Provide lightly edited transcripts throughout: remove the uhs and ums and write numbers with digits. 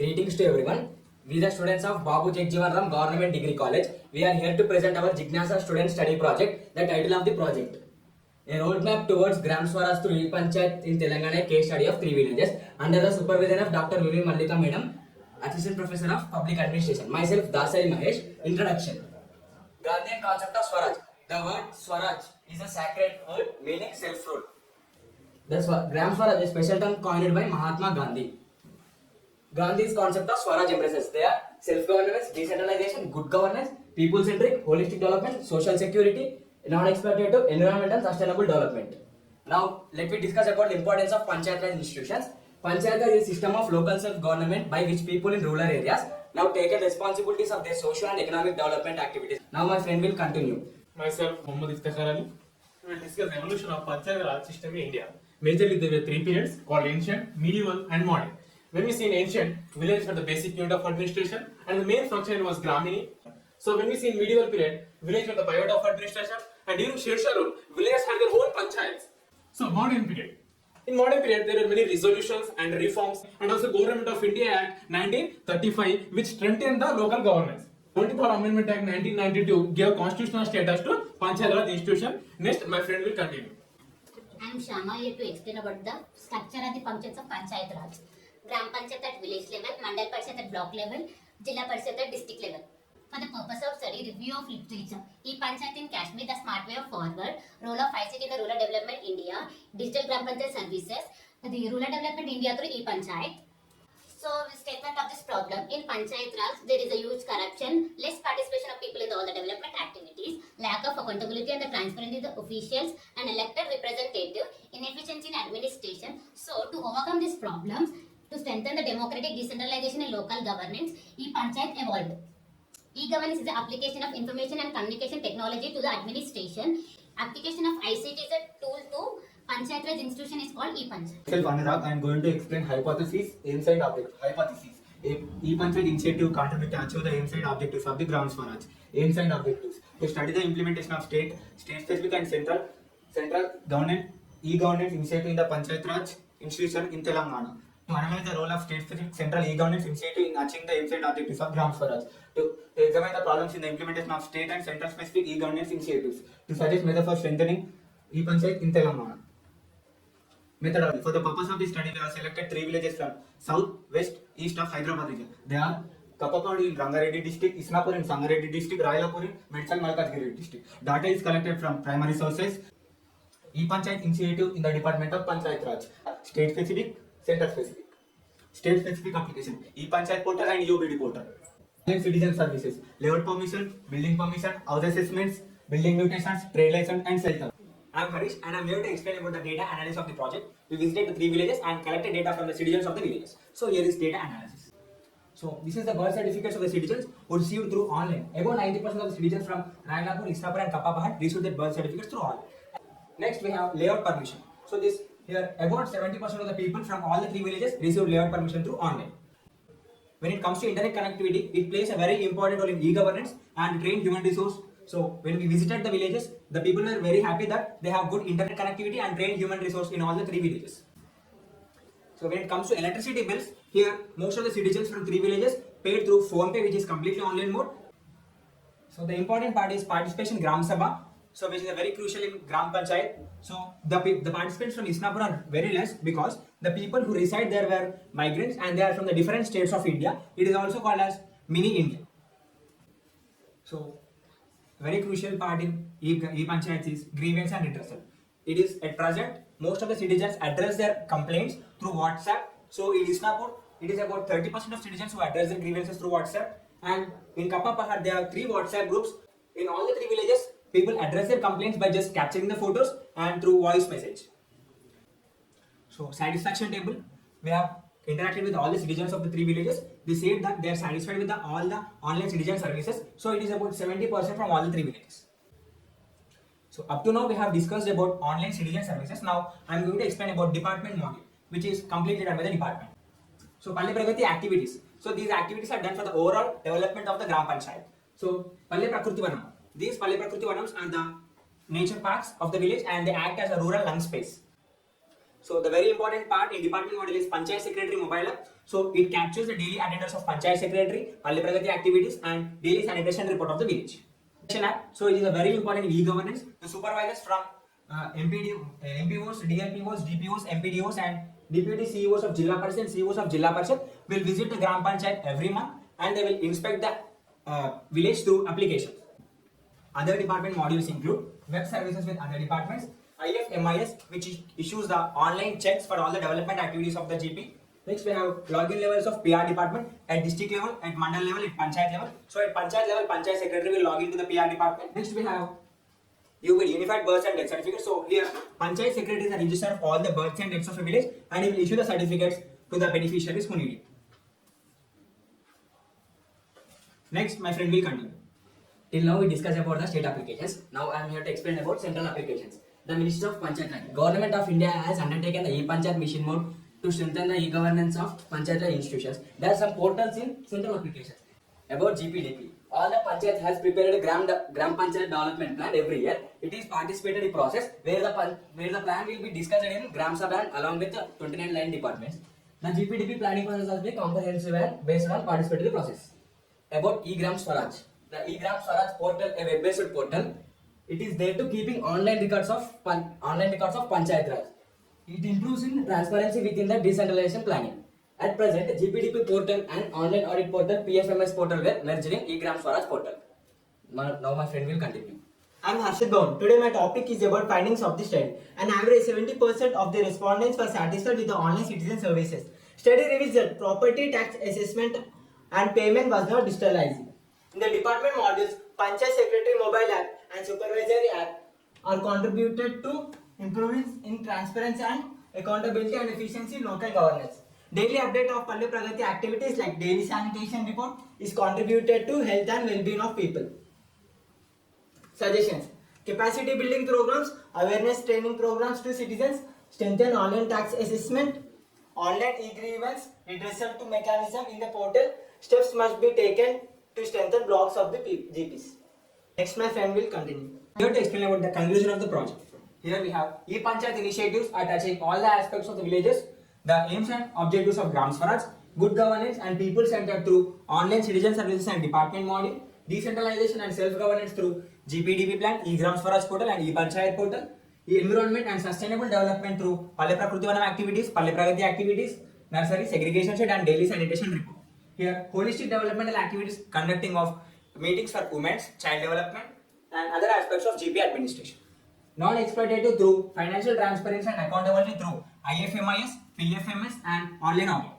Greetings to everyone. We the students of Babu Jagjivanram Government Degree College. We are here to present our Jignasa Student Study Project. The title of the project: A roadmap towards Gram Swaraj through E-Panchayat in Telangana. Case study of 3 villages under the supervision of Dr. Vivi Mallika Madam, Assistant Professor of Public Administration. Myself, Dasai Mahesh. Introduction. Gandhian concept of Swaraj. The word Swaraj is a sacred word meaning self-rule. The Gram Swaraj is a special term coined by Mahatma Gandhi. Gandhi's concept of Swaraj embraces their self-governance, decentralization, good governance, people-centric, holistic development, social security, non-exploitative, environment and sustainable development. Now, let me discuss about the importance of Panchayat Raj institutions. Panchayat Raj is a system of local self-government by which people in rural areas now take responsibilities of their social and economic development activities. Now, my friend will continue. Myself, Mohammad Iftikhar Ali. We will discuss the evolution of Panchayat Raj system in India. Majorly, there were 3 periods called ancient, medieval, and modern. When we see in ancient, villages were the basic unit of administration, and the main function was Gramini. So when we see in medieval period, villages were the pivot of administration, and during Sher rule, villages had their own panchayats. So modern period. In modern period, there are many resolutions and reforms, and also Government of India Act 1935, which strengthened the local governance. 24th Amendment Act 1992 gave constitutional status to Panchayat Raj institution. Next, my friend will continue. I am Shama here to explain about the structure and the functions of Panchayat Raj. Gram Panchayat at village level, Mandal Parishad at block level, Jilla Parishad at district level. For the purpose of study, review of literature, E-Panchayat in Kashmir, the smart way of forward, role of ICT in the rural development India, digital Gram Panchayat services, the rural development India through E-Panchayat. So, the statement of this problem, in Panchayat Raj, there is a huge corruption, less participation of people in all the development activities, lack of accountability and the transparency of the officials and elected representative, inefficiency in administration. So, to overcome these problems, to strengthen the democratic decentralization and local governance, E-Panchayat evolved. E-governance is the application of information and communication technology to the administration. Application of ICT is a tool to Panchayat Raj institution is called E-Panchayat. Myself Anurag, I am going to explain hypothesis, aims and objectives. Hypothesis: E-Panchayat initiative contribute to achieve the aims and objectives of the Gram Swaraj. Aims and objectives: to study the implementation of state-specific and central government e-governance initiative in the Panchayat Raj institution in Telangana. To analyze the role of state-specific central e-governance initiative in achieving the aims and objectives of Gram Swaraj. To examine the problems in the implementation of state and central-specific e-governance initiatives. To suggest methods for strengthening E-Panchayat in Telangana. Methodology: for the purpose of this study, we have selected 3 villages from south, west, east of Hyderabad region. They are Kapapadu in Rangareddy district, Isnapur in Sangareddy district, Rayalapur in Medsal Malkajgiri district. Data is collected from primary sources. E-Panchayat initiative in the Department of Panchayat Raj. State specific, center specific. State specific application: E-Panchayat portal and UBD portal. Citizen services: layout permission, building permission, house assessments, building mutations, trade license and shelter. I am Harish and I am here to explain about the data analysis of the project. We visited the 3 villages and collected data from the citizens of the villages. So here is data analysis. So this is the birth certificates of the citizens who received through online. About 90% of the citizens from Rangapur, Isnapur and Kapabahat received their birth certificates through online. Next we have layout permission. So this here about 70% of the people from all the 3 villages received layout permission through online. When it comes to internet connectivity, it plays a very important role in e-governance and train human resource. So when we visited the villages, the people were very happy that they have good internet connectivity and trained human resource in all the 3 villages. So when it comes to electricity bills, here most of the citizens from 3 villages paid through PhonePe, which is completely online mode. So the important part is participation in Gram Sabha, so which is very crucial in Gram Panchayat. So the participants from Isnapur are very less because the people who reside there were migrants and they are from the different states of India. It is also called as mini India. So very crucial part in E-Panchayat is grievance and redressal. It is at present most of the citizens address their complaints through WhatsApp. So in Isnapur, it is about 30% of citizens who address their grievances through WhatsApp. And in Kapapahar, there are 3 WhatsApp groups. In all the 3 villages, people address their complaints by just capturing the photos and through voice message. So satisfaction table, we have interacted with all the citizens of the 3 villages. They said that they are satisfied with all the online citizen services. So it is about 70% from all the 3 villages. So up to now we have discussed about online citizen services. Now I am going to explain about department module, which is completely done by the department. So Palle Pragati activities. So these activities are done for the overall development of the Gram Panchayat. So Palle Prakruti Vanam. These Palle Prakruti Vanams are the nature parks of the village and they act as a rural lung space. So the very important part in department model is Panchayat Secretary mobile app. So it captures the daily attendance of Panchayat Secretary, Palli Pragati activities, and daily sanitation report of the village. So it is a very important in e-governance. The supervisors from MPOs, DLPOs, DPOs, MPDOs, and deputy CEOs of Jilla Parishad and CEOs of Jilla Parishad will visit the Gram Panchayat every month, and they will inspect the village through applications. Other department modules include web services with other departments, IFMIS, which issues the online checks for all the development activities of the GP. Next, we have login levels of PR department at district level, at mandal level, at panchayat level. So at panchayat level, panchayat secretary will log into the PR department. Next, we have unified births and death certificate. So here, panchayat secretary is the register of all the births and deaths of a village, and he will issue the certificates to the beneficiaries who need it. Next, my friend will continue. Till now we discussed about the state applications. Now I am here to explain about central applications. The Ministry of Panchayat Raj. Government of India has undertaken the e-Panchayat mission mode to strengthen the e-governance of Panchayat Raj institutions. There are some portals in central applications. About GPDP. All the Panchayat has prepared a Gram Panchayat development plan every year. It is participatory process where the plan will be discussed in Gram Sabha along with the 29 line departments. The GPDP planning process has been comprehensive and based on participatory process. About e-Gram Swaraj. The e-Gram Swaraj portal, a web-based portal, it is there to keeping online records of Panchayat Raj. It improves in transparency within the decentralization planning. At present, GPDP portal and online audit portal PFMS portal were merged in e-Gram Swaraj portal. Now my friend will continue. I am Harshit Gaun. Today my topic is about findings of the study. An average 70% of the respondents were satisfied with the online citizen services. Study reveals that property tax assessment and payment was not digitalized. In the department modules, Panchayat Secretary mobile app and supervisory app are contributed to improvements in transparency and accountability and efficiency in local governance. Daily update of Palli Pragati activities like daily sanitation report is contributed to health and well-being of people. Suggestions: capacity building programs, awareness training programs to citizens, strengthen online tax assessment, online e-grievance, redressal to mechanism in the portal. Steps must be taken to strengthen blocks of the GPs. Next, my friend will continue. Here to explain about the conclusion of the project. Here we have e-Panchayat initiatives are touching all the aspects of the villages, the aims and objectives of Gram Swaraj, good governance and people centered through online citizen services and department module, decentralization and self-governance through GPDP plan, e-Gram Swaraj portal and e-Panchayat portal, environment and sustainable development through Palli Prakriti Vanam activities, Palli Pragati activities, nursery, segregation shed and daily sanitation report. Here, holistic developmental activities conducting of meetings for women, child development and other aspects of GP administration. Non-exploitative through financial transparency and accountability through IFMIS, PFMS and online audit.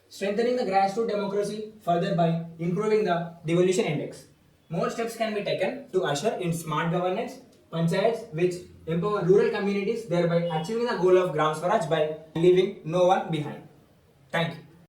Strengthening the grassroots democracy further by improving the devolution index. More steps can be taken to usher in smart governance, panchayats which empower rural communities, thereby achieving the goal of Gram Swaraj by leaving no one behind. Thank you.